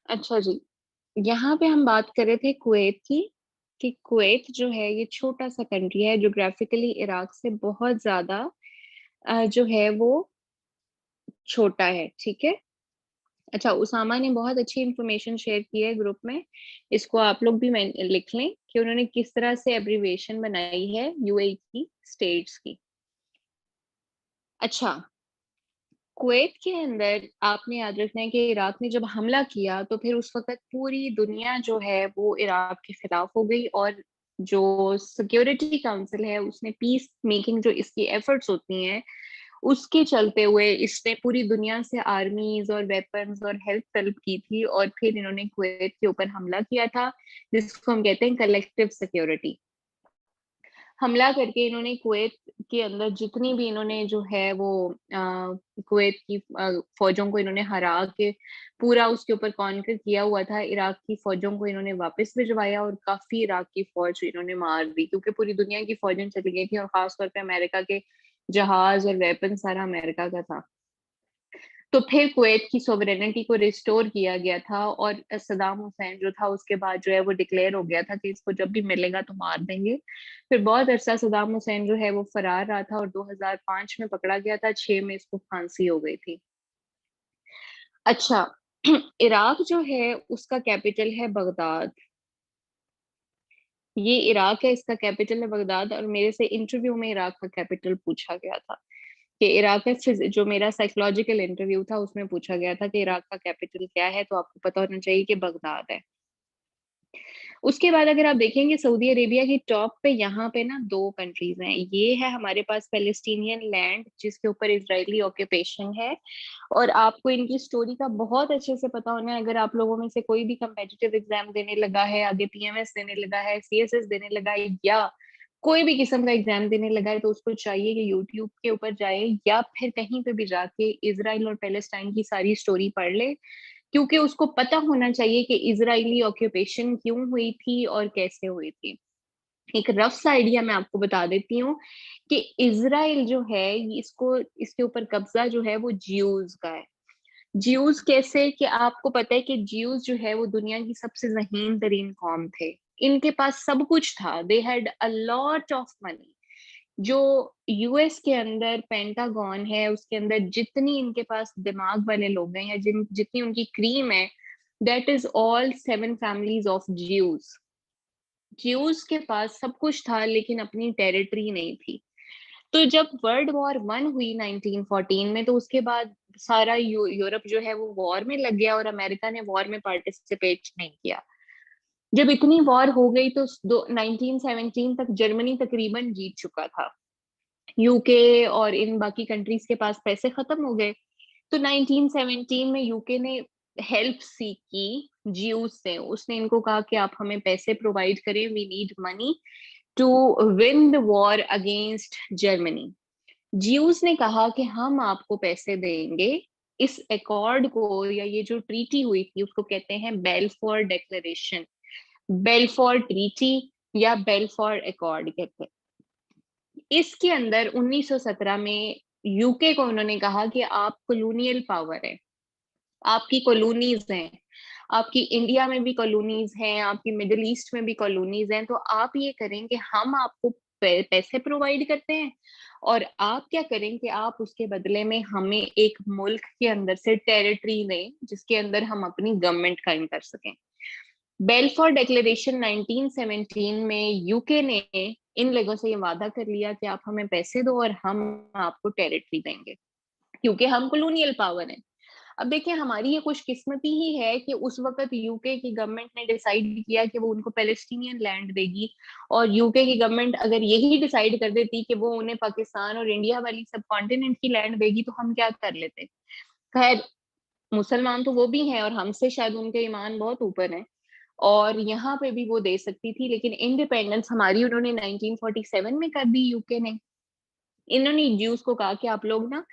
अच्छा जी, यहाँ पे हम बात कर रहे थे कुवैत की, कि कुवैत जो है ये छोटा-सा कंट्री है, ज्योग्राफिकली इराक से बहुत ज़्यादा जो है वो छोटा है, ठीक है? अच्छा, उसामा ने बहुत अच्छी इन्फॉर्मेशन शेयर की है ग्रुप में, इसको आप लोग भी लिख लें कि उन्होंने किस तरह से एब्रिविएशन बनाई है यूएई की स्टेट्स की। अच्छा, कुवैत के अंदर आपने याद रखना है कि इराक ने जब हमला किया तो फिर उस वक़्त पूरी दुनिया जो है वो इराक के खिलाफ हो गई और जो सिक्योरिटी काउंसिल है उसने पीस मेकिंग जो इसकी एफर्ट्स होती हैं, उसके चलते हुए इसने पूरी दुनिया से आर्मीज़ और वेपन्स और हेल्प तलब की थी और फिर इन्होंने कुवैत के ऊपर हमला किया था, जिसको हम कहते हैं कलेक्टिव सिक्योरिटी। हमला करके इन्होंने कुवैत के अंदर जितनी भी इन्होंने जो है वो कुवैत की फ़ौजों को इन्होंने हरा के पूरा उसके ऊपर कॉन्कर किया हुआ था, इराक की फ़ौजों को इन्होंने वापस भिजवाया और काफ़ी इराक की फ़ौज इन्होंने मार दी क्योंकि पूरी दुनिया की फ़ौजें चली गई थी और ख़ास तौर पे अमेरिका के जहाज़ और वेपन सारा अमेरिका का था। तो फिर कुवैत की सॉवरेनिटी को रिस्टोर किया गया था और सद्दाम हुसैन जो था उसके बाद जो है वो डिक्लेयर हो गया था कि इसको जब भी मिलेगा तो मार देंगे। फिर बहुत अरसा सद्दाम हुसैन जो है वो फरार रहा था और 2005 में पकड़ा गया था, 6 में इसको फांसी हो गई थी। अच्छा, इराक जो है उसका कैपिटल है बगदाद। ये इराक है, इसका कैपिटल है बगदाद और मेरे से इंटरव्यू में इराक का कैपिटल पूछा गया था। कि इराक का जो मेरा साइकोलॉजिकल इंटरव्यू था उसमें पूछा गया था कि इराक का कैपिटल क्या है? तो आपको पता होना चाहिए कि बगदाद है। उसके बाद अगर आप देखेंगे सऊदी अरेबिया की टॉप पे यहाँ पे ना 2 कंट्रीज़ हैं। ये है हमारे पास पैलेस्टीनियन लैंड जिसके ऊपर इज़राइली ऑक्यूपेशन है और आपको इनकी स्टोरी का बहुत अच्छे से पता होना है। अगर आप लोगों में से कोई भी कॉम्पिटिटिव एग्ज़ाम देने लगा है, आगे पीएमएस देने लगा है, सीएसएस देने लगा है या कोई भी किस्म का एग्ज़ाम देने लगा है तो उसको चाहिए कि यूट्यूब के ऊपर जाए या फिर कहीं पे भी जाके इज़राइल और पैलेस्टाइन की सारी स्टोरी पढ़ ले क्योंकि उसको पता होना चाहिए कि इज़राइली ऑक्यूपेशन क्यों हुई थी और कैसे हुई थी। एक रफ़ सा आइडिया मैं आपको बता देती हूँ कि इज़राइल जो है इसको इसके ऊपर कब्ज़ा जो है वो ज्यूज़ का है। ज्यूज़ कैसे कि आपको पता है कि ज्यूज़ जो है वो दुनिया की सबसे ज़हीन तरीन कौम थे। इनके पास सब कुछ था, they had a lot of money. जो यूएस के अंदर पेंटागन है, उसके अंदर जितनी इनके पास दिमाग वाले लोग हैं या जितनी उनकी क्रीम है, that is all 7 families of Jews. Jews के पास सब कुछ था लेकिन अपनी टेरिटरी नहीं थी। तो जब वर्ल्ड वॉर 1 हुई 1914 में तो उसके बाद सारा यूरोप जो है वो वॉर में लग गया और अमेरिका ने वॉर में पार्टिसिपेट नहीं किया। जब इतनी वॉर हो गई तो 1917 तक जर्मनी तकरीबन जीत चुका था। यूके और इन बाकी कंट्रीज के पास पैसे खत्म हो गए तो 1917 में यूके ने हेल्प सीखी ज्यूस से। उसने इनको कहा कि आप हमें पैसे प्रोवाइड करें, we need money to win the war against Germany. Jews ने कहा कि हम आपको पैसे देंगे। इस अकॉर्ड को या ये जो ट्रीटी हुई थी उसको कहते हैं बेल्फोर डेक्लेरेशन, बेल्फोर ट्रीटी या बेल्फोर अकॉर्ड कहते हैं। इसके अंदर 1917 में यूके को उन्होंने कहा कि आप कॉलोनियल पावर है, आपकी कॉलोनीज हैं, आपकी इंडिया में भी कॉलोनीज हैं, आपकी मिडिल ईस्ट में भी कॉलोनीज हैं, तो आप ये करें कि हम आपको पैसे प्रोवाइड करते हैं और आप क्या करें कि आप उसके बदले में हमें एक मुल्क के अंदर से टेरिटरी दें जिसके अंदर हम अपनी गवर्नमेंट कायम कर सकें। बेल्फोर डिक्लेरेशन 1917 में यूके ने इन लोगों से ये वादा कर लिया कि आप हमें पैसे दो और हम आपको टेरिटरी देंगे क्योंकि हम कॉलोनियल पावर हैं। अब देखिए हमारी ये खुशकिस्मती ही है कि उस वक्त यूके की गवर्नमेंट ने डिसाइड किया कि वो उनको पैलेस्टीनियन लैंड देगी और यूके की गवर्नमेंट अगर यही डिसाइड कर देती कि वो उन्हें पाकिस्तान और इंडिया वाली सब कॉन्टिनेंट की लैंड देगी तो हम क्या कर लेते। खैर, मुसलमान तो वो भी हैं और हमसे शायद उनके ईमान बहुत ऊपर है और यहाँ पे भी वो दे सकती थी लेकिन इंडिपेंडेंस हमारी उन्होंने 1947 में कर दी यूके ने। इन्होंने ज्यूस को कहा कि आप लोग ना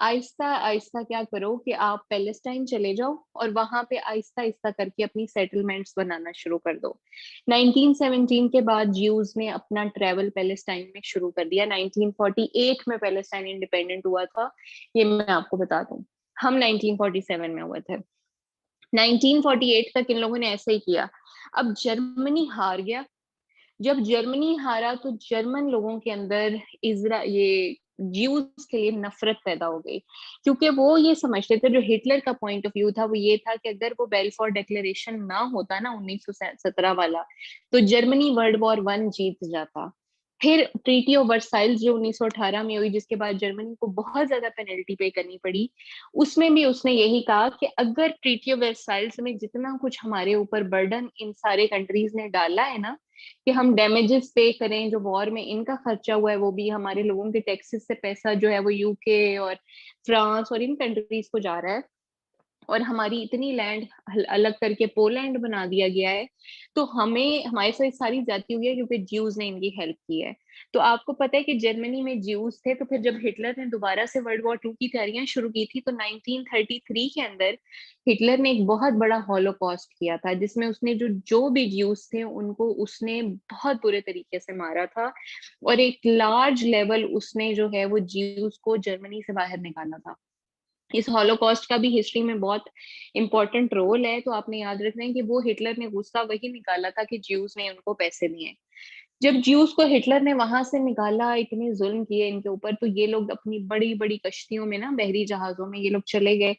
आहिस्ता आहिस्ता क्या करो कि आप पैलेस्टाइन चले जाओ और वहां पे आहिस्ता आहिस्ता करके अपनी सेटलमेंट्स बनाना शुरू कर दो। 1917 के बाद ज्यूज ने अपना ट्रेवल पैलेस्टाइन में शुरू कर दिया। 1948 में पैलेस्टाइन इंडिपेंडेंट हुआ था, ये मैं आपको बता दूं। हम 1947 में हुए थे। 1948 तक इन लोगों ने ऐसे ही किया। अब जर्मनी हार गया। जब जर्मनी हारा तो जर्मन लोगों के अंदर ये ज्यूज के लिए नफरत पैदा हो गई, क्योंकि वो ये समझते थे, जो हिटलर का पॉइंट ऑफ व्यू था वो ये था कि अगर वो बेल्फोर डिक्लेरेशन ना होता ना 1917 वाला, तो जर्मनी वर्ल्ड वॉर वन जीत जाता। फिर ट्रीटी ऑफ वर्साइल्स जो 1918 में हुई, जिसके बाद जर्मनी को बहुत ज्यादा पेनल्टी पे करनी पड़ी, उसमें भी उसने यही कहा कि अगर ट्रीटी ऑफ वर्साइल्स में जितना कुछ हमारे ऊपर बर्डन इन सारे कंट्रीज ने डाला है ना, कि हम डैमेजेस पे करें, जो वॉर में इनका खर्चा हुआ है वो भी हमारे लोगों के टैक्सेस से पैसा जो है वो यूके और फ्रांस और इन कंट्रीज को जा रहा है, और हमारी इतनी लैंड अलग करके पोलैंड बना दिया गया है, तो हमें हमारे साथ सारी जाती हुई है क्योंकि ज्यूज ने इनकी हेल्प की है। तो आपको पता है कि जर्मनी में ज्यूज थे, तो फिर जब हिटलर ने दोबारा से वर्ल्ड वॉर टू की तैयारियां शुरू की थी, तो 1933 के अंदर हिटलर ने एक बहुत बड़ा हॉलोकॉस्ट किया था, जिसमें उसने जो जो भी ज्यूज थे उनको उसने बहुत बुरे तरीके से मारा था, और एक लार्ज लेवल उसने जो है वो ज्यूज को जर्मनी से बाहर निकाला था। इस हॉलोकॉस्ट का भी हिस्ट्री में बहुत इंपॉर्टेंट रोल है, तो आपने याद रखना है कि वो हिटलर ने गुस्सा वही निकाला था कि ज्यूज ने उनको पैसे दिए। जब ज्यूज को हिटलर ने वहां से निकाला, इतने जुल्म किए इनके ऊपर, तो ये लोग अपनी बड़ी बड़ी कश्तियों में ना, बहरी जहाजों में ये लोग चले गए।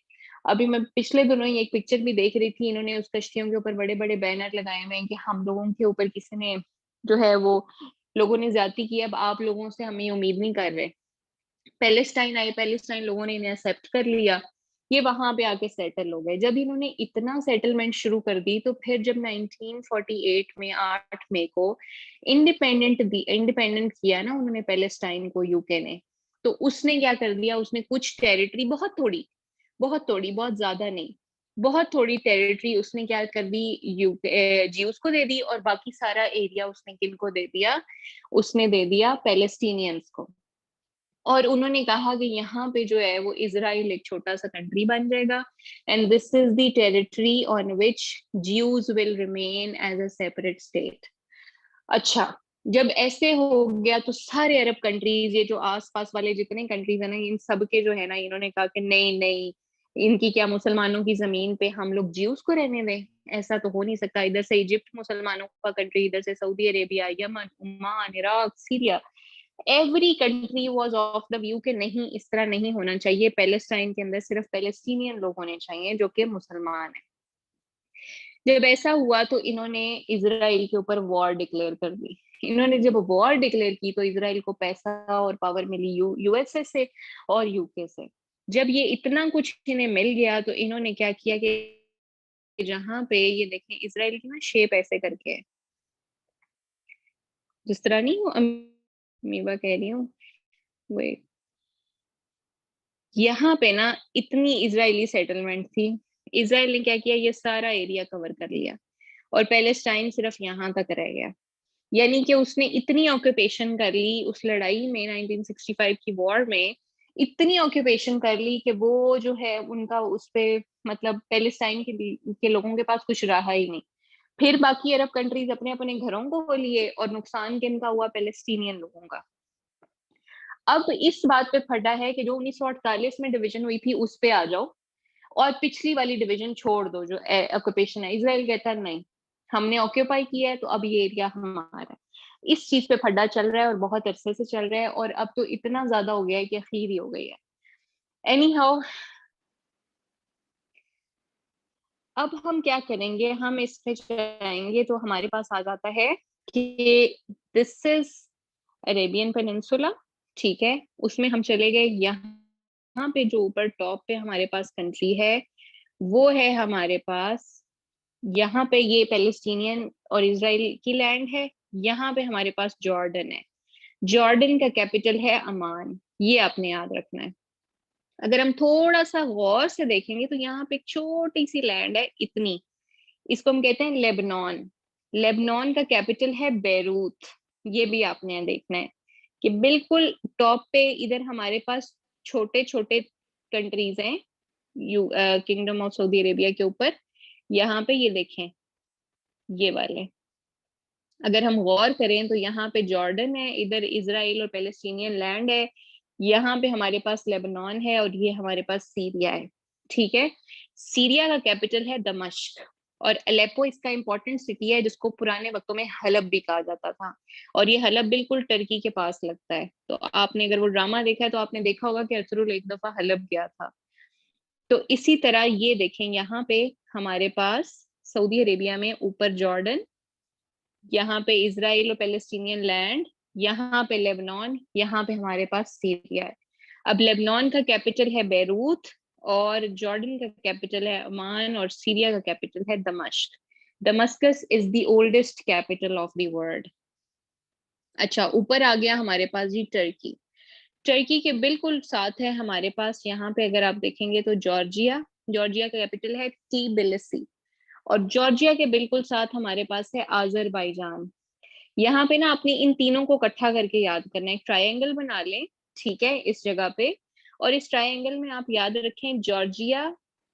अभी मैं पिछले दिनों ही एक पिक्चर भी देख रही थी, इन्होंने उस कश्तियों के ऊपर बड़े बड़े बैनर लगाए हुए हैं कि हम लोगों के ऊपर किसी ने जो है वो लोगों ने ज्यादती की, अब आप लोगों से हम ये उम्मीद नहीं कर रहे। पैलेस्टाइन आए, पैलेस्टाइन लोगों ने इन्हें एक्सेप्ट कर लिया, ये वहां पे आके सेटल हो गए। जब इन्होंने इतना सेटलमेंट शुरू कर दी, तो फिर जब 1948 में 8 मई को इंडिपेंडेंट किया ना उन्होंने पैलेस्टाइन को, यूके ने, तो उसने क्या कर दिया, उसने कुछ टेरिटरी बहुत ज्यादा नहीं, बहुत थोड़ी टेरिटरी उसने क्या कर दी, यूके ज्यूज को दे दी, और बाकी सारा एरिया उसने किनको दे दिया, उसने दे दिया पैलेस्टीनियंस को। और उन्होंने कहा कि यहाँ पे जो है वो इजराइल एक छोटा सा कंट्री बन जाएगा, and this is the territory on which Jews will remain as a separate state. अच्छा, जब ऐसे हो गया तो सारे अरब कंट्रीज, ये जो आसपास वाले जितने कंट्रीज है ना, इन सब के जो है ना, इन्होंने कहा कि नहीं नहीं, इनकी क्या, मुसलमानों की जमीन पे हम लोग ज्यूज को रहने दें? ऐसा तो हो नहीं सकता। इधर से इजिप्ट मुसलमानों का कंट्री, इधर से Saudi Arabia, Yemen, Oman, Iraq, Syria, every country was of the view कि नहीं, इस तरह नहीं होना चाहिए, पैलेस्टाइन के अंदर सिर्फ पैलेस्टीनियन लोग होने चाहिए जो कि मुसलमान है। जब ऐसा हुआ तो इन्होंने इसराइल के ऊपर वॉर डिक्लेयर कर दी। इन्होंने जब वॉर डिक्लेयर की तो इसराइल को पैसा और पावर मिली यूएसए से और यूके से। जब ये इतना कुछ इन्हें मिल गया तो इन्होंने क्या किया कि जहां पे ये देखें, इसराइल की ना शेप ऐसे करके है, जिस तरह नहीं, वो अमीबा कह रही हूँ, वे यहाँ पे ना इतनी इजरायली सेटलमेंट थी। इसराइल ने क्या किया, ये सारा एरिया कवर कर लिया, और पैलेस्टाइन सिर्फ यहाँ तक रह गया। यानी कि उसने इतनी ऑक्यूपेशन कर ली उस लड़ाई में, 1965 की वॉर में इतनी ऑक्यूपेशन कर ली कि वो जो है उनका उस पे, मतलब पैलेस्टाइन के लोगों के पास कुछ रहा ही नहीं। फिर बाकी अरब कंट्रीज अपने अपने घरों को लिए, और नुकसान किनका हुआ, पैलेस्टीनियन लोगों का। अब इस बात पे फटा है कि जो 1948 में डिवीजन हुई थी उस पे आ जाओ, और पिछली वाली डिवीजन छोड़ दो जो ऑक्यूपेशन है। इसराइल कहता है नहीं, हमने ऑक्यूपाई किया है तो अब ये एरिया हमारा है। इस चीज पे फड्डा चल रहा है और बहुत अरसे से चल रहा है, और अब तो इतना ज्यादा हो गया है कि अखीर ही हो गई है। एनी हाउ, अब हम क्या करेंगे, हम इस पे जाएंगे तो हमारे पास आ जाता है कि दिस इज अरेबियन पेनिनसुला, ठीक है। उसमें हम चले गए, यहाँ पे जो ऊपर टॉप पे हमारे पास कंट्री है वो है हमारे पास, यहाँ पे ये पैलेस्टीनियन और इसराइल की लैंड है। यहाँ पे हमारे पास जॉर्डन है, जॉर्डन का कैपिटल है अमान, ये आपने याद रखना है। अगर हम थोड़ा सा गौर से देखेंगे तो यहाँ पे एक छोटी सी लैंड है इतनी, इसको हम कहते हैं लेबनान। लेबनान का कैपिटल है बेरूत, ये भी आपने देखना है कि बिल्कुल टॉप पे इधर हमारे पास छोटे छोटे कंट्रीज हैं, किंगडम ऑफ सऊदी अरेबिया के ऊपर, यहाँ पे ये देखें, ये वाले अगर हम गौर करें तो यहाँ पे जॉर्डन है, इधर इसराइल और पैलेस्टीनियन लैंड है, यहाँ पे हमारे पास लेबनान है, और ये हमारे पास सीरिया है, ठीक है। सीरिया का कैपिटल है दमिश्क, और अलेप्पो इसका इंपॉर्टेंट सिटी है जिसको पुराने वक्तों में हलब भी कहा जाता था, और ये हलब बिल्कुल टर्की के पास लगता है। तो आपने अगर वो ड्रामा देखा है तो आपने देखा होगा कि अरतुरुल एक दफा हलब गया था। तो इसी तरह ये देखें, यहाँ पे हमारे पास सऊदी अरेबिया में ऊपर जॉर्डन, यहाँ पे इसराइल और पैलेस्टीनियन लैंड, यहाँ पे लेबनान, यहाँ पे हमारे पास सीरिया है। अब लेबनान का कैपिटल है बैरूत, और जॉर्डन का कैपिटल है अमान, और सीरिया का कैपिटल है दमिश्क। Damascus is the oldest capital of the world. अच्छा, ऊपर आ गया हमारे पास जी टर्की। टर्की के बिल्कुल साथ है हमारे पास, यहाँ पे अगर आप देखेंगे तो जॉर्जिया, जॉर्जिया का कैपिटल है टिबिलिसी, और जॉर्जिया के बिल्कुल साथ हमारे पास है आजरबाईजान। यहाँ पे ना अपनी इन तीनों को इकट्ठा करके याद करना है, एक ट्रायंगल बना लें, ठीक है, इस जगह पे, और इस ट्रायंगल में आप याद रखें जॉर्जिया,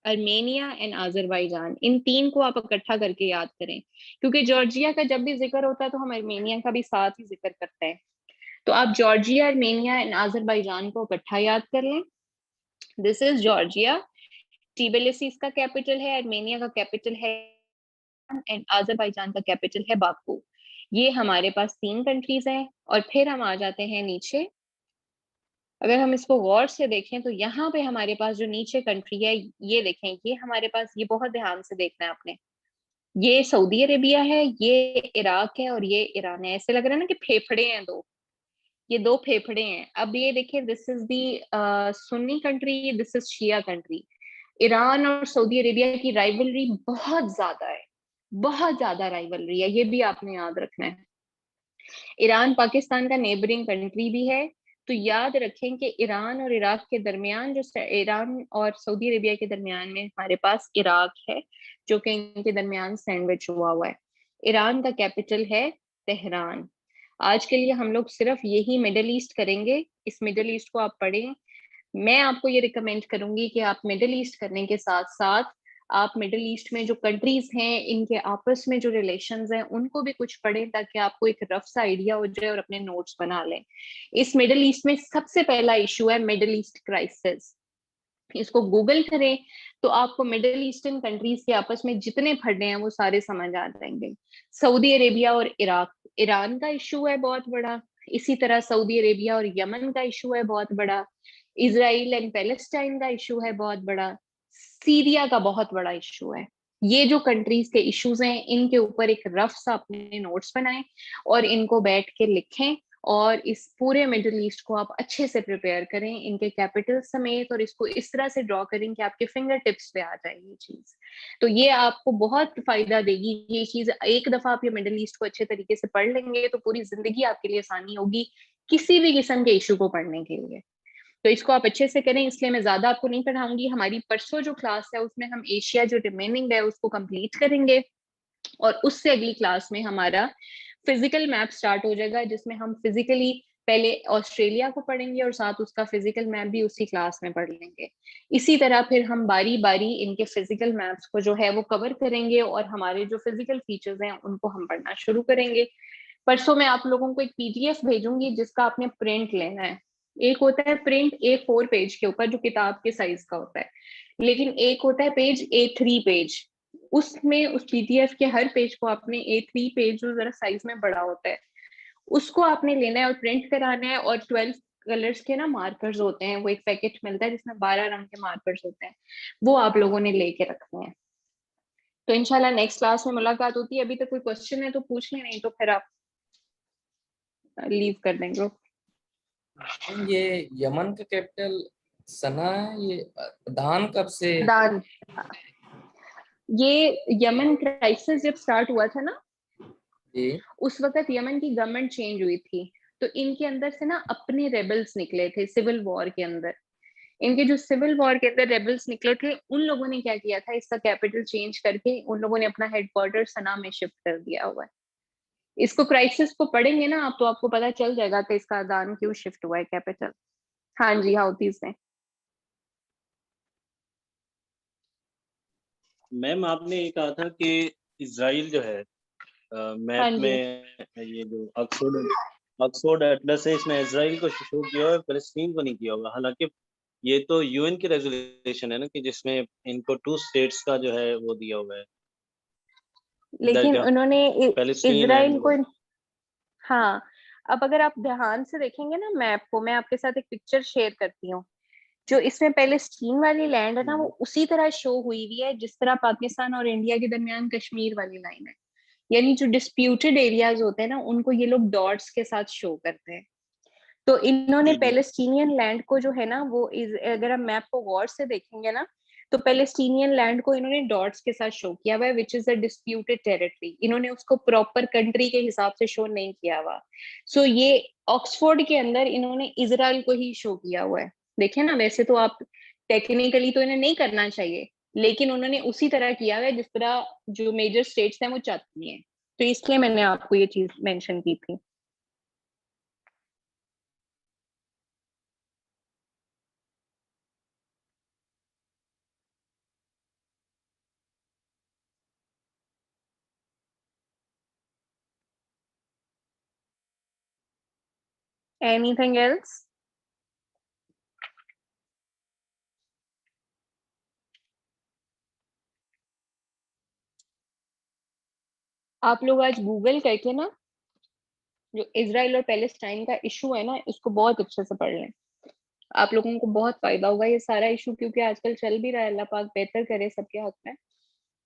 अर्मेनिया एंड आजरबाईजान, इन तीन को आप इकट्ठा करके याद करें, क्योंकि जॉर्जिया का जब भी जिक्र होता है तो हम अर्मेनिया का भी साथ ही जिक्र करते हैं। तो आप जॉर्जिया, अर्मेनिया एंड आजरबाईजान को इकट्ठा याद कर लें। दिस इज जॉर्जिया, टिबिलिसी इसका कैपिटल है, अर्मेनिया का कैपिटल है, एंड आजरबाईजान का कैपिटल है बाकू। ये हमारे पास तीन कंट्रीज हैं। और फिर हम आ जाते हैं नीचे। अगर हम इसको गौर से देखें तो यहाँ पे हमारे पास जो नीचे कंट्री है, ये देखें, ये हमारे पास, ये बहुत ध्यान से देखना है आपने, ये सऊदी अरेबिया है, ये इराक है, और ये ईरान है। ऐसे लग रहा है ना कि फेफड़े हैं दो, ये दो फेफड़े हैं। अब ये देखिए, this is the Sunni country, this is Shia country. Iran और सऊदी अरेबिया की राइवलरी बहुत ज्यादा है, बहुत ज्यादा राइवलरी है, ये भी आपने याद रखना है। ईरान पाकिस्तान का नेबरिंग कंट्री भी है, तो याद रखें कि ईरान और इराक के दरमियान, जो ईरान और सऊदी अरेबिया के दरमियान में हमारे पास इराक है, जो कि इनके दरमियान सैंडविच हुआ हुआ है। ईरान का कैपिटल है तेहरान। आज के लिए हम लोग सिर्फ यही मिडिल ईस्ट करेंगे, इस मिडिल ईस्ट को आप पढ़ें। मैं आपको ये रिकमेंड करूंगी कि आप मिडिल ईस्ट करने के साथ साथ आप मिडिल ईस्ट में जो कंट्रीज हैं, इनके आपस में जो रिलेशंस हैं, उनको भी कुछ पढ़ें, ताकि आपको एक रफ सा आइडिया हो जाए और अपने नोट्स बना लें। इस मिडिल ईस्ट में सबसे पहला इशू है मिडिल ईस्ट क्राइसिस। इसको गूगल करें तो आपको मिडिल ईस्टर्न कंट्रीज के आपस में जितने फटे हैं वो सारे समझ आ जाएंगे। सऊदी अरेबिया और इराक, ईरान का इशू है बहुत बड़ा। इसी तरह सऊदी अरेबिया और यमन का इशू है बहुत बड़ा। इसराइल एंड पैलेस्टाइन का इशू है बहुत बड़ा। सीरिया का बहुत बड़ा इशू है। ये जो कंट्रीज के इश्यूज हैं, इनके ऊपर एक रफ सा अपने नोट्स बनाएं और इनको बैठ के लिखें, और इस पूरे मिडिल ईस्ट को आप अच्छे से प्रिपेयर करें, इनके कैपिटल समेत, और इसको इस तरह से ड्रॉ करें कि आपके फिंगर टिप्स पे आ जाए ये चीज। तो ये आपको बहुत फायदा देगी ये चीज। एक दफा आप ये मिडिल ईस्ट को अच्छे तरीके से पढ़ लेंगे तो पूरी जिंदगी आपके लिए आसानी होगी किसी भी किस्म के इशू को पढ़ने के लिए। तो इसको आप अच्छे से करें, इसलिए मैं ज्यादा आपको नहीं पढ़ाऊंगी। हमारी परसों जो क्लास है उसमें हम एशिया जो रिमेनिंग है उसको कंप्लीट करेंगे, और उससे अगली क्लास में हमारा फिजिकल मैप स्टार्ट हो जाएगा, जिसमें हम फिजिकली पहले ऑस्ट्रेलिया को पढ़ेंगे और साथ उसका फिजिकल मैप भी उसी क्लास में पढ़ लेंगे। इसी तरह फिर हम बारी बारी इनके फिजिकल मैप्स को जो है वो कवर करेंगे, और हमारे जो फिजिकल फीचर्स हैं उनको हम पढ़ना शुरू करेंगे। परसों मैं आप लोगों को एक पीडीएफ भेजूंगी जिसका आपने प्रिंट लेना है। एक होता है प्रिंट A4 पेज के ऊपर जो किताब के साइज का होता है, लेकिन एक होता है पेज A3 पेज। उसमें उस पीडीएफ के हर पेज को आपने A3 पेज जो जरा साइज में बड़ा होता है उसको आपने लेना है और प्रिंट कराना है। और 12 कलर्स के ना मार्कर्स होते हैं, वो एक पैकेट मिलता है जिसमें 12 रंग के मार्कर्स होते हैं, वो आप लोगों ने लेके रखने हैं। तो इंशाल्लाह नेक्स्ट क्लास में मुलाकात होती है। अभी तक कोई क्वेश्चन है तो पूछ लें, नहीं तो फिर आप लीव कर देंगे। ये यमन का कैपिटल सना है, ये दान कब से? दान, ये यमन क्राइसिस जब स्टार्ट हुआ था ना, जी। उस वक्त यमन की गवर्नमेंट चेंज हुई थी, तो इनके अंदर से ना अपने रेबल्स निकले थे सिविल वॉर के अंदर। इनके जो सिविल वॉर के अंदर रेबल्स निकले थे, उन लोगों ने क्या किया था, इसका कैपिटल चेंज करके उन लोगों ने अपना हेडक्वार्टर सना में शिफ्ट कर दिया हुआ है। इसको क्राइसिस को पढ़ेंगे ना आप तो आपको पता चल जाएगा कि इसका दान क्यों शिफ्ट हुआ है कैपिटल। हाँ जी, हाउथीज ने। मैम आपने ये कहा था कि इसराइल जो है हाँ मैप जी, में, ये जो ऑक्सफोर्ड ऑक्सफोर्ड एटलस है इसमें इसराइल को शो किया हुआ है, फिलिस्तीन को नहीं किया हुआ। हालांकि ये तो यूएन की रेजोल्यूशन है ना कि जिसमें इनको 2 स्टेट्स का जो है वो दिया हुआ है लेकिन दर्जा, उन्होंने पैलेस्टीनियन लैंड इजराइल को, वो। हाँ, अब अगर आप ध्यान से देखेंगे ना मैप को, मैं आपके साथ एक पिक्चर शेयर करती हूँ, जो इसमें पैलेस्टीन वाली लैंड है ना, वो उसी तरह शो हुई हुई है जिस तरह पाकिस्तान और इंडिया के दरमियान कश्मीर वाली लाइन है। यानी जो डिस्प्यूटेड एरियाज होते हैं ना, उनको ये लोग डॉट्स के साथ शो करते हैं। तो इन्होंने जी जी। पैलेस्टीनियन लैंड को जो है ना, वो अगर हम मैप को गौर से देखेंगे ना, तो पैलेस्टीनियन लैंड को इन्होंने डॉट्स के साथ शो किया हुआ है, which is a disputed territory. इन्होंने उसको प्रॉपर कंट्री के हिसाब से शो नहीं किया हुआ। सो ये ऑक्सफोर्ड के अंदर इन्होंने इजराइल को ही शो किया हुआ है। देखिए ना, वैसे तो आप टेक्निकली तो इन्हें नहीं करना चाहिए, लेकिन उन्होंने उसी तरह किया हुआ है जिस तरह जो मेजर स्टेट्स हैं वो चाहती हैं। तो इसलिए मैंने आपको ये चीज मेंशन की थी। Anything else? आप लोग आज गूगल करके ना, जो इसराइल और पैलेस्टाइन का इशू है ना, इसको बहुत अच्छे से पढ़ लें। आप लोगों को बहुत फायदा होगा ये सारा इशू, क्योंकि आजकल चल भी रहा है। अल्लाह पाक बेहतर करे सबके हक में,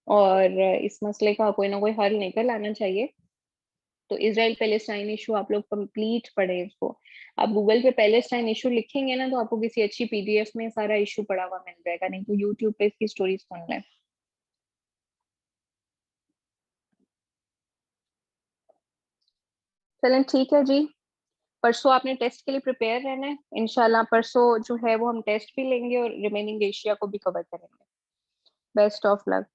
और इस मसले का कोई ना कोई हल निकल आना चाहिए। तो इसराइल पैलेस्टाइन इशू आप लोग कंप्लीट पढ़े इसको। आप गूगल पे पैलेस्टाइन इशू लिखेंगे ना, तो आपको किसी अच्छी पीडीएफ में सारा इशू पढ़ा हुआ मिल जाएगा, नहीं तो यूट्यूब पे इसकी स्टोरी सुन लें। चलें, ठीक है जी। परसों आपने टेस्ट के लिए प्रिपेयर रहना है। इंशाल्लाह परसों जो है वो हम टेस्ट भी लेंगे और रिमेनिंग एशिया को भी कवर करेंगे। Best of luck.